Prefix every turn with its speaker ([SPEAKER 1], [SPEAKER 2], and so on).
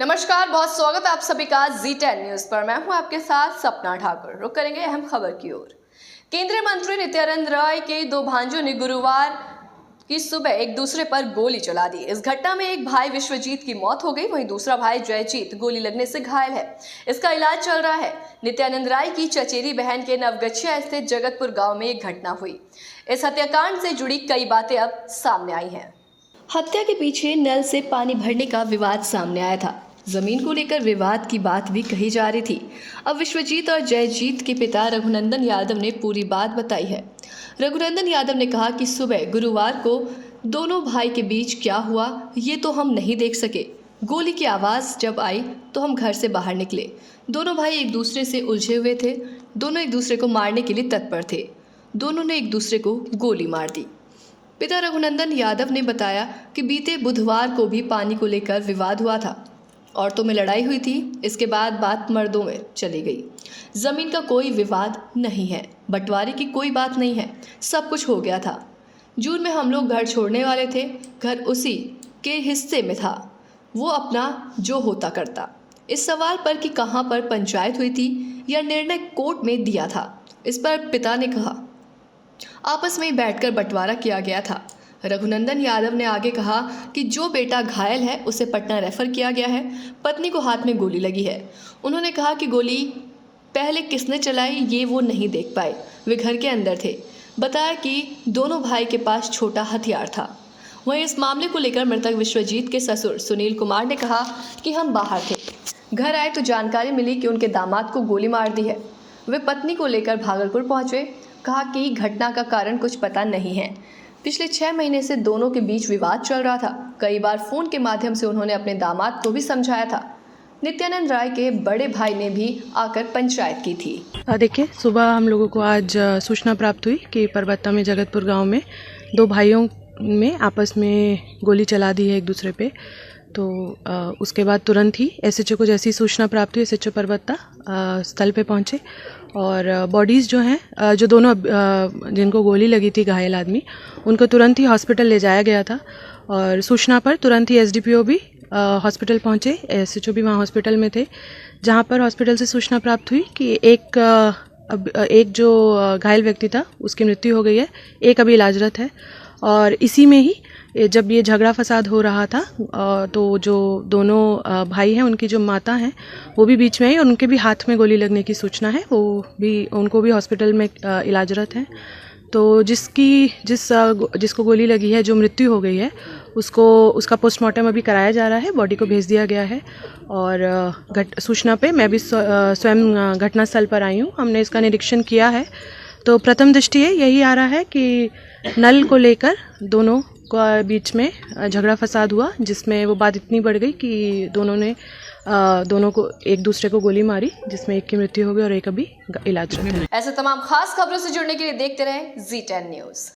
[SPEAKER 1] नमस्कार, बहुत स्वागत है आप सभी का Z10 न्यूज पर। मैं हूं आपके साथ सपना ठाकुर। रुक करेंगे अहम खबर की ओर। केंद्रीय मंत्री नित्यानंद राय के दो भांजों ने गुरुवार की सुबह एक दूसरे पर गोली चला दी। इस घटना में एक भाई विश्वजीत की मौत हो गई, वहीं दूसरा भाई जयजीत गोली लगने से घायल है। इसका इलाज चल रहा है। नित्यानंद राय की चचेरी बहन के नवगछिया स्थित जगतपुर गाँव में एक घटना हुई। इस हत्याकांड से जुड़ी कई बातें अब सामने आई हैं। हत्या के पीछे नल से पानी भरने का विवाद सामने आया था। जमीन को लेकर विवाद की बात भी कही जा रही थी। अब विश्वजीत और जयजीत के पिता रघुनंदन यादव ने पूरी बात बताई है। रघुनंदन यादव ने कहा कि सुबह गुरुवार को दोनों भाई के बीच क्या हुआ ये तो हम नहीं देख सके। गोली की आवाज़ जब आई तो हम घर से बाहर निकले। दोनों भाई एक दूसरे से उलझे हुए थे। दोनों एक दूसरे को मारने के लिए तत्पर थे। दोनों ने एक दूसरे को गोली मार दी। पिता रघुनंदन यादव ने बताया कि बीते बुधवार को भी पानी को लेकर विवाद हुआ था। औरतों में लड़ाई हुई थी। इसके बाद बात मर्दों में चली गई। ज़मीन का कोई विवाद नहीं है, बंटवारे की कोई बात नहीं है, सब कुछ हो गया था। जून में हम लोग घर छोड़ने वाले थे, घर उसी के हिस्से में था, वो अपना जो होता करता। इस सवाल पर कि कहाँ पर पंचायत हुई थी या निर्णय कोर्ट में दिया था, इस पर पिता ने कहा आपस में ही बैठकर बंटवारा किया गया था। रघुनंदन यादव ने आगे कहा कि जो बेटा घायल है उसे पटना रेफर किया गया है। पत्नी को हाथ में गोली लगी है। उन्होंने कहा कि गोली पहले किसने चलाई ये वो नहीं देख पाए, वे घर के अंदर थे। बताया कि दोनों भाई के पास छोटा हथियार था। वहीं इस मामले को लेकर मृतक विश्वजीत के ससुर सुनील कुमार ने कहा कि हम बाहर थे, घर आए तो जानकारी मिली कि उनके दामाद को गोली मार दी है। वे पत्नी को लेकर भागलपुर पहुंचे। कहा कि घटना का कारण कुछ पता नहीं है। पिछले 6 महीने से दोनों के बीच विवाद चल रहा था। कई बार फोन के माध्यम से उन्होंने अपने दामाद को भी समझाया था। नित्यानंद राय के बड़े भाई ने भी आकर पंचायत की थी।
[SPEAKER 2] देखिए, सुबह हम लोगों को आज सूचना प्राप्त हुई कि परबत्ता में जगतपुर गांव में दो भाइयों में आपस में गोली चला दी है एक दूसरे पे। तो उसके बाद तुरंत ही एसएचओ को जैसी सूचना प्राप्त हुई, एसएचओ परबत्ता स्थल पे पहुंचे और बॉडीज़ जो हैं, जो दोनों जिनको गोली लगी थी घायल आदमी, उनको तुरंत ही हॉस्पिटल ले जाया गया था। और सूचना पर तुरंत ही एसडीपीओ भी हॉस्पिटल पहुंचे, एसएचओ भी वहां हॉस्पिटल में थे, जहां पर हॉस्पिटल से सूचना प्राप्त हुई कि एक जो घायल व्यक्ति था उसकी मृत्यु हो गई है, एक अभी इलाजरत है। और इसी में ही जब ये झगड़ा फसाद हो रहा था तो जो दोनों भाई हैं उनकी जो माता हैं वो भी बीच में आई और उनके भी हाथ में गोली लगने की सूचना है। उनको भी हॉस्पिटल में इलाजरत हैं। तो जिसको गोली लगी है, जो मृत्यु हो गई है, उसका पोस्टमार्टम अभी कराया जा रहा है, बॉडी को भेज दिया गया है। और सूचना पे मैं भी स्वयं घटनास्थल पर आई हूँ। हमने इसका निरीक्षण किया है। तो प्रथम दृष्टि यही आ रहा है कि नल को लेकर दोनों के बीच में झगड़ा फसाद हुआ, जिसमें वो बात इतनी बढ़ गई कि दोनों को एक दूसरे को गोली मारी, जिसमें एक की मृत्यु हो गई और एक अभी इलाज में है।
[SPEAKER 1] ऐसे तमाम खास खबरों से जुड़ने के लिए देखते रहें Z10 न्यूज।